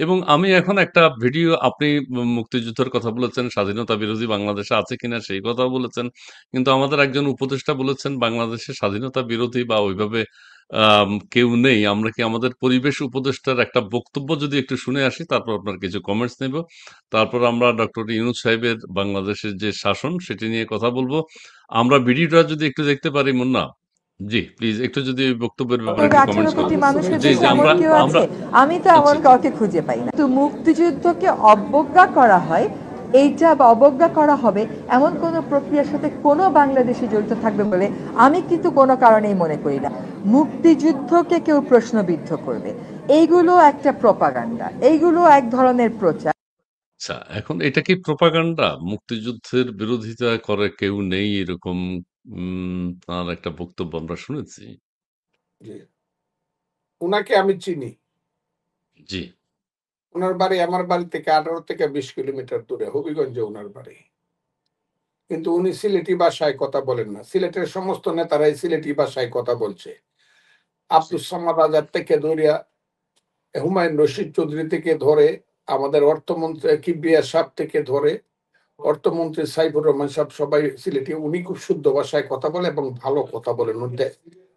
এবং আমি এখন একটা ভিডিও আপনি মুক্তিযুদ্ধের কথা বলেছেন, স্বাধীনতা বিরোধী বাংলাদেশে আছে কিনা সেই কথাও বলেছেন। কিন্তু আমাদের একজন উপদেষ্টা বলেছেন বাংলাদেশে স্বাধীনতা বিরোধী বা ওইভাবে কেউ নেই। আমরা কি আমাদের পরিবেশ উপদেষ্টার একটা বক্তব্য যদি একটু শুনে আসি, তারপর আপনার কিছু কমেন্টস নেব। তারপর আমরা ডক্টর ইউনূস সাহেবের বাংলাদেশের যে শাসন সেটি নিয়ে কথা বলবো। আমরা ভিডিওটা যদি একটু দেখতে পারি মুন্না? জি, প্লিজ একটু যদি ওই বক্তব্যের ব্যাপারে একটু কমেন্টস ১৮ করেন। কোটি মানুষের জি, দেশে জি, এমন কেউ আমরা আছে? আমি তো এমন জি, কাউকে খুঁজে পাই না। তো মুক্তিযুদ্ধকে অবজ্ঞা করা হয়, এইটা বা অবজ্ঞা করা হবে এমন কোনো প্রক্রিয়ার সাথে কোনো বাংলাদেশি জড়িত থাকবে বলে আমি কিন্তু কোনো কারণেই মনে করি না। মুক্তিযুদ্ধকে কেউ প্রশ্নবিদ্ধ করবে, এইগুলো একটা প্রপাগান্ডা, এইগুলো এক ধরনের প্রচার। আচ্ছা, এখন এটা কি প্রোপাগান্ডা? মুক্তিযুদ্ধের বিরোধিতা করে কেউ নেই এরকম তার একটা বক্তব্য আমরা শুনেছি। জি, উনাকে আমি চিনি। জি, উনার বাড়ি আমার বাড়ি থেকে 18 থেকে 20 কিলোমিটার দূরে, হবিগঞ্জে উনার বাড়ি। কিন্তু উনি সিলেটি ভাষায় কথা বলেন না। সিলেটের সমস্ত নেতারাই সিলেটি ভাষায় কথা বলছে। জি, আব্দুস সামাদ আজাদ থেকে ধরিয়া হুমায়ুন রশিদ চৌধুরী থেকে ধরে, আমাদের অর্থমন্ত্রী কিবরিয়া সাহেব থেকে ধরে, অর্থমন্ত্রী সাইফুর রহমান সাহেব সবাই সিলেটি। উনি খুব শুদ্ধ ভাষায় কথা বলে এবং ভালো কথা বলেন।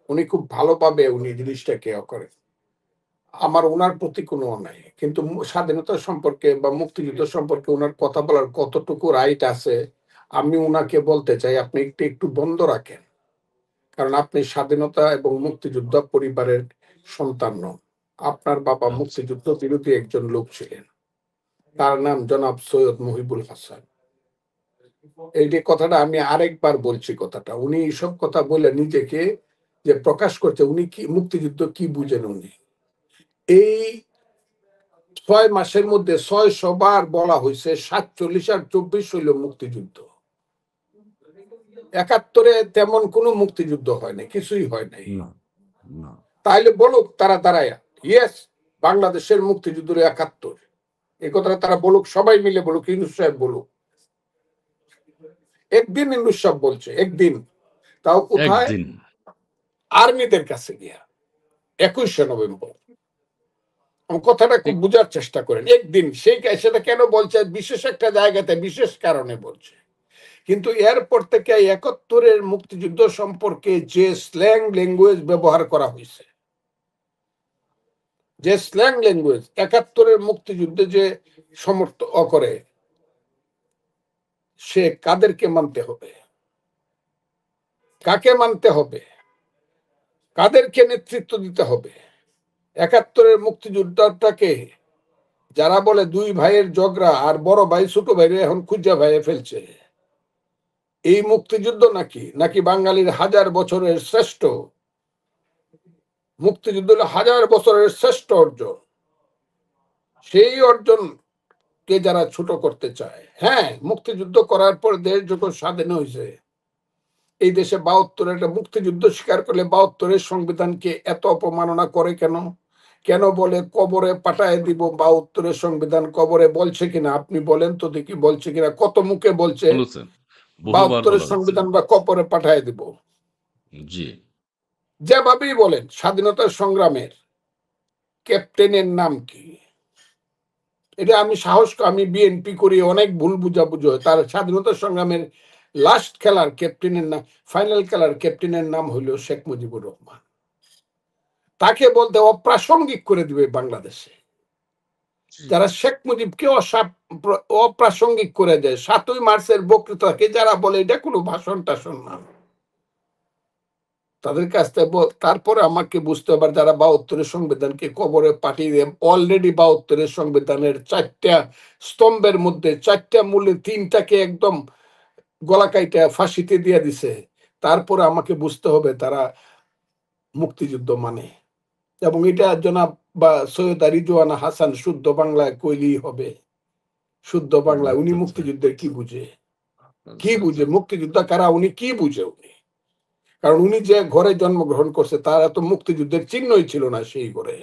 উনি খুব ভালোভাবে উনি জিনিসটাকে করে। আমার উনার প্রতি কোনো অন্যায়, কিন্তু স্বাধীনতা সম্পর্কে বা মুক্তিযুদ্ধ সম্পর্কে উনার কথা বলার কতটুকু রাইট আছে, আমি উনাকে বলতে চাই আপনি একটু একটু বন্ধ রাখেন। কারণ আপনি স্বাধীনতা এবং মুক্তিযুদ্ধ পরিবারের সন্তান নন। আপনার বাবা আচ্ছা, মুক্তিযুদ্ধ বিরোধী একজন লোক ছিলেন, তার নাম জনাব সৈয়দ মুহিবুল হাসান। এই যে কথাটা আমি আরেকবার বলছি, কথাটা উনি এইসব কথা বলে নিজেকে যে প্রকাশ করছে, উনি কি মুক্তিযুদ্ধ কি বুঝেন উনি? এই 6 মাসের মধ্যে 600 বার বলা হয়েছে 47 আর 24 হইল মুক্তিযুদ্ধ। 71-এ তেমন কোনো মুক্তিযুদ্ধ হয় নাই, কিছুই হয় নাই। না, না, তাইলে বলুক তারা দাঁড়ায়, ইয়েস বাংলাদেশের মুক্তিযুদ্ধ 71, এই কথাটা তারা বলুক, সবাই মিলে বলুক, ইউনূস সাহেব বলুক। একদিন ইউনূস সাহেব বলছে, একদিন, তাও কোথায়? একদিন। আর্মিদের কাছে গিয়া 21শে নভেম্বর। কথাটা খুব বুঝার চেষ্টা করেন। একদিন সেটা কেন বলছে? বিশেষ একটা জায়গাতে বিশেষ কারণে বলছে। কিন্তু এরপর থেকে 71-এর মুক্তিযুদ্ধ সম্পর্কে যে স্ল্যাং ল্যাঙ্গুয়েজ ব্যবহার করা হয়েছে, যে স্ল্যাং ল্যাঙ্গুয়েজ 71-এর মুক্তিযুদ্ধে যে সমর্থন করে, সে কাদেরকে মানতে হবে, কাকে মানতে হবে, কাদেরকে নেতৃত্ব দিতে হবে? 71-এর মুক্তিযুদ্ধটাকে যারা বলে দুই ভাইয়ের ঝগড়া আর বড় ভাই ছোট ভাইরে এখন খুঁজা ভাইয়ে ফেলছে, এই মুক্তিযুদ্ধ নাকি নাকি বাঙালির হাজার বছরের শ্রেষ্ঠ মুক্তিযুদ্ধ? হলো হাজার বছরের শ্রেষ্ঠ অর্জন। সেই অর্জনকে যারা ছোট করতে চায়, হ্যাঁ, মুক্তিযুদ্ধ করার পর দেশ যখন স্বাধীন হয়েছে, এই দেশে 72 একটা মুক্তিযুদ্ধ স্বীকার করলে 72-এর সংবিধানকে এত অপমাননা করে কেন? কেন বলে কবরে পাঠায় দিব 72-এর সংবিধান? কবরে বলছে কিনা আপনি বলেন তো দেখি, বলছে কিনা? কত মুখে বলছে বলেছেন। বহুবার 72-এর বলা হয়েছে। সংবিধান বা কবরে পাঠায় দিব? জি, যেভাবেই বলেন, স্বাধীনতা সংগ্রামের ক্যাপ্টেনের নাম কি? এটা আমি বিএনপি করি, অনেক ভুল বুঝাবুঝি হয়। তার স্বাধীনতা সংগ্রামের লাস্ট খেলার ক্যাপ্টেনের নাম, ফাইনাল খেলার ক্যাপ্টেনের নাম হইল শেখ মুজিবুর রহমান। তাকে বলতে অপ্রাসঙ্গিক করে দিবে বাংলাদেশে। যারা শেখ মুজিবকে অপ্রাসঙ্গিক করে দেয়, 7ই মার্চের বক্তৃতাকে যারা বলে এটা কোনো ভাষণ টাষণ না, তাদের কাছ থেকে তারপরে আমাকে বুঝতে হবে যারা 72-এর সংবিধানকে কবরে পাঠিয়ে দেন। অলরেডি 72-এর সংবিধানের 4টা স্তম্ভের মধ্যে 4টা মূলে 3টাকে একদম গলা কাইটা ফাঁসিতে দিয়ে দিছে। তারপরে আমাকে বুঝতে হবে তারা মুক্তিযুদ্ধ মানে। এবং এটা জনাব বা সৈয়দা রিজওয়ানা হাসান শুদ্ধ বাংলায় কইলেই হবে। শুদ্ধ বাংলায় উনি আচ্ছা, আচ্ছা, মুক্তিযুদ্ধের কি বুঝে? কি আচ্ছা, আচ্ছা। বুঝে মুক্তিযুদ্ধ কারা? উনি কি বুঝে উনি? কারণ উনি যে ঘরে জন্মগ্রহণ করছে তার এত মুক্তিযুদ্ধের চিহ্নই ছিল না সেই ঘরে।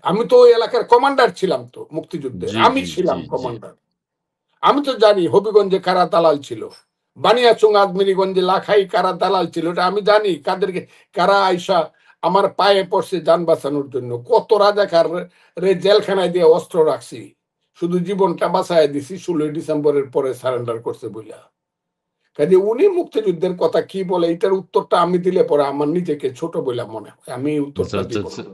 আমি তো ওই এলাকার কমান্ডার ছিলাম, তো মুক্তিযুদ্ধের জি, আমি জি, জি, ছিলাম জি। কমান্ডার। আমি তো জানি হবিগঞ্জে কারা দালাল ছিল, বানিয়াচং আদমিরিগঞ্জে লাখাই কারা দালাল ছিল, এটা আমি জানি। কাদেরকে কারা আইসা আমার পায়ে পড়ছে যান বাঁচানোর জন্য, কত রাজাকার রে জেলখানায় দিয়ে অস্ত্র রাখছি, শুধু জীবনটা বাঁচায় দিছি 16ই ডিসেম্বরের পরে সারেন্ডার করছে বইলা। কাজে উনি মুক্তিযুদ্ধের কথা কি বলে এটার উত্তরটা আমি দিলে পরে আমার নিজেকে ছোট বলে মনে হয়, আমি এই আচ্ছা উত্তরটা আচ্ছা দিব আচ্ছা না।